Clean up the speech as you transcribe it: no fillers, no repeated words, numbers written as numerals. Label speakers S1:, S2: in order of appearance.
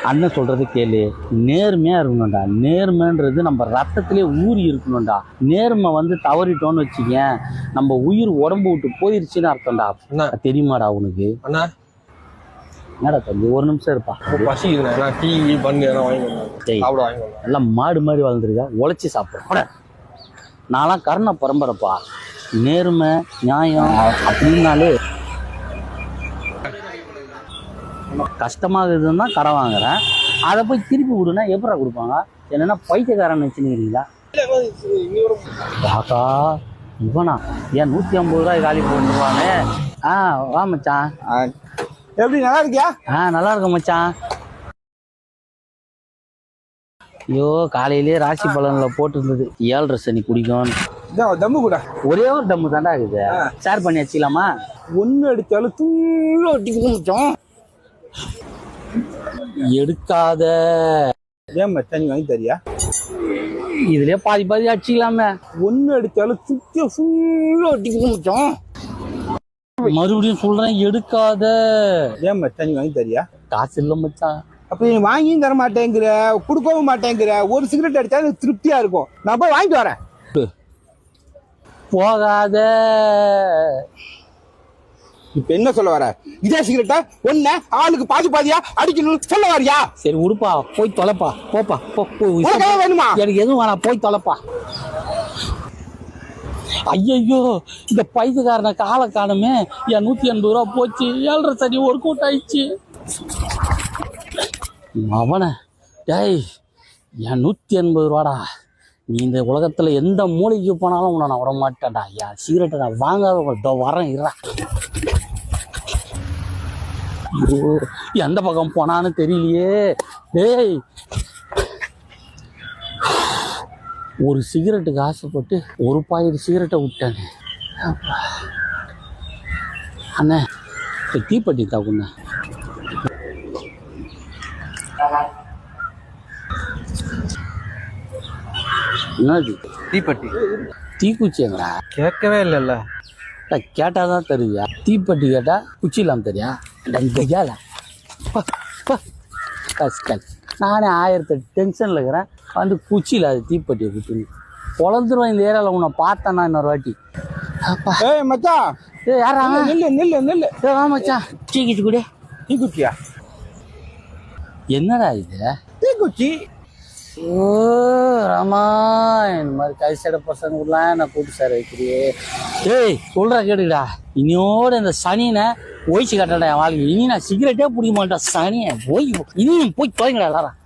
S1: அண்ணன் சொல்றது கேளு, நேர்மையா இருக்கணும்டா. நேர்மைன்றது நம்ம ரத்தத்திலே ஊறி இருக்கணும்டா. நேர்மை வந்து தவறிட்டோன்னு வச்சுக்க, நம்ம உயிர் உடம்பு விட்டு போயிருச்சுன்னு அர்த்தம்டா. தெரியுமாடா உனக்கு? என்னடா தம்பி, ஒரு நிமிஷம் இருப்பா. எல்லாம் மாடு மாதிரி வாழ்ந்துருக்க, உழைச்சி சாப்பிட. நான்லாம் கருணை பரம்பரைப்பா. நேர்மை நியாயம் அப்படின்னாலே கஷ்டமாகுதுன்னு தான் கடை வாங்குறேன். அதை போய் திருப்பி கொடுனா எப்படா கொடுப்பாங்க? என்னன்னா பைத்தியக்காரன் வச்சுருக்கீங்களா? பாக்கா இவனா ஏன் 150 ரூபாய் காலி போட்டுருவானே. வா மச்சான்.
S2: எப்படி நல்லா இருக்கியா?
S1: நல்லா இருக்க மச்சான். ஐயோ காலையிலேயே ராசி பலன்ல போட்டு இருந்தது 7:30 சனி குடிக்கும்.
S2: தம்மு கூட
S1: ஒரே ஒரு டம்மு தாண்டா இருக்குது. ஷேர் பண்ணி வச்சுக்கலாமா?
S2: ஒன்னு அடிச்சாலும் தூள் அடிக்கும்.
S1: எடுக்காத.
S2: ஏன் மச்சான் நீ வாங்கி தரியா?
S1: இதுலயே பாதி பாதி அடிச்சுக்கலாமே.
S2: ஒன்னு அடிச்சாலும் சுத்தி ஃபுல்லா அடிக்கும்.
S1: மறுபடியும் சொல்றேன், எடுக்காத.
S2: ஏன் மச்சான் நீ வாங்கி தரியா?
S1: காசு இல்ல மச்சான்.
S2: அப்ப நீ வாங்கியும் தர மாட்டேங்கிற, கொடுக்கவும் மாட்டேங்கிற. ஒரு சிகரெட் அடிச்சா எனக்கு திருப்தியா இருக்கும். நான் போய் வாங்கிட்டு வரேன்.
S1: போகாத.
S2: இப்ப என்ன சொல்ல வர? இதே சிகரெட்டா ஒன்ன ஆளுக்கு பாதி பாதியா அடிக்கணும்னு சொல்ல வரியா?
S1: சரி உடுப்பா, போய் தொலைப்பா. போப்பா
S2: வேணுமா?
S1: எனக்கு எதுவும் வேணாம், போய் தொலைப்பா. ஐயோ இந்த பைத்துக்காரனை காலை காணுமே. என் 180 ரூபா போச்சு. 7:30 சனி ஒரு கூட்டாயிடுச்சு. அவனை டேய், என் 180 ரூபாடா. நீ இந்த உலகத்துல எந்த மூளைக்கு போனாலும் உன்னை நான் விட மாட்டேன்டா. என் சிகரெட்டை நான் வாங்காத வரேன் இருறா. ஐயோ எந்த பக்கம் போனான்னு தெரியலையே. டேய், ஒரு சிகரெட்டுக்கு ஆசைப்பட்டு ஒரு பாக்கெட் சிகரெட்டை விட்டேன். அண்ணே தீப்பெட்டி தாக்குண்ணே. என்னது
S2: தீப்பெட்டி?
S1: தீக்குச்சி எங்கடா?
S2: கேட்கவே இல்லைல்ல.
S1: கேட்டாதான் தருவியா? தீப்பெட்டி கேட்டா குச்சி இல்லாம தெரியா? நானே 1008 டென்ஷன்ல இருக்கிறேன். வந்து குச்சியில் அது தீப்பெட்டியை குத்துன்னு பொழந்துருவேன். இந்த ஏரியாவில் உன்னை பார்த்தேன்னா இன்னொரு வாட்டி.
S2: மச்சான்
S1: யாரா?
S2: நெல்லு நெல்லு நெல்லு.
S1: வா மச்சான், தீக்குச்சி கூட.
S2: தீக்குச்சியா?
S1: என்னடா இது?
S2: தீக்குச்சி.
S1: ஓ ராமா, இந்த மாதிரி கைசட பசங்கலாம் என்ன கூட்டு சார் வைக்கிறியே. ஏய் சொல்றா கேட்டுக்கடா, இனியோட இந்த சனினை ஒய்ச்சி கட்டடா என் வாழ்க்கை. இனி நான் சிகரெட்டே பிடிக்க மாட்டேன். சனியை போய் இனி போய் தொலைங்கடா எல்லாரும்.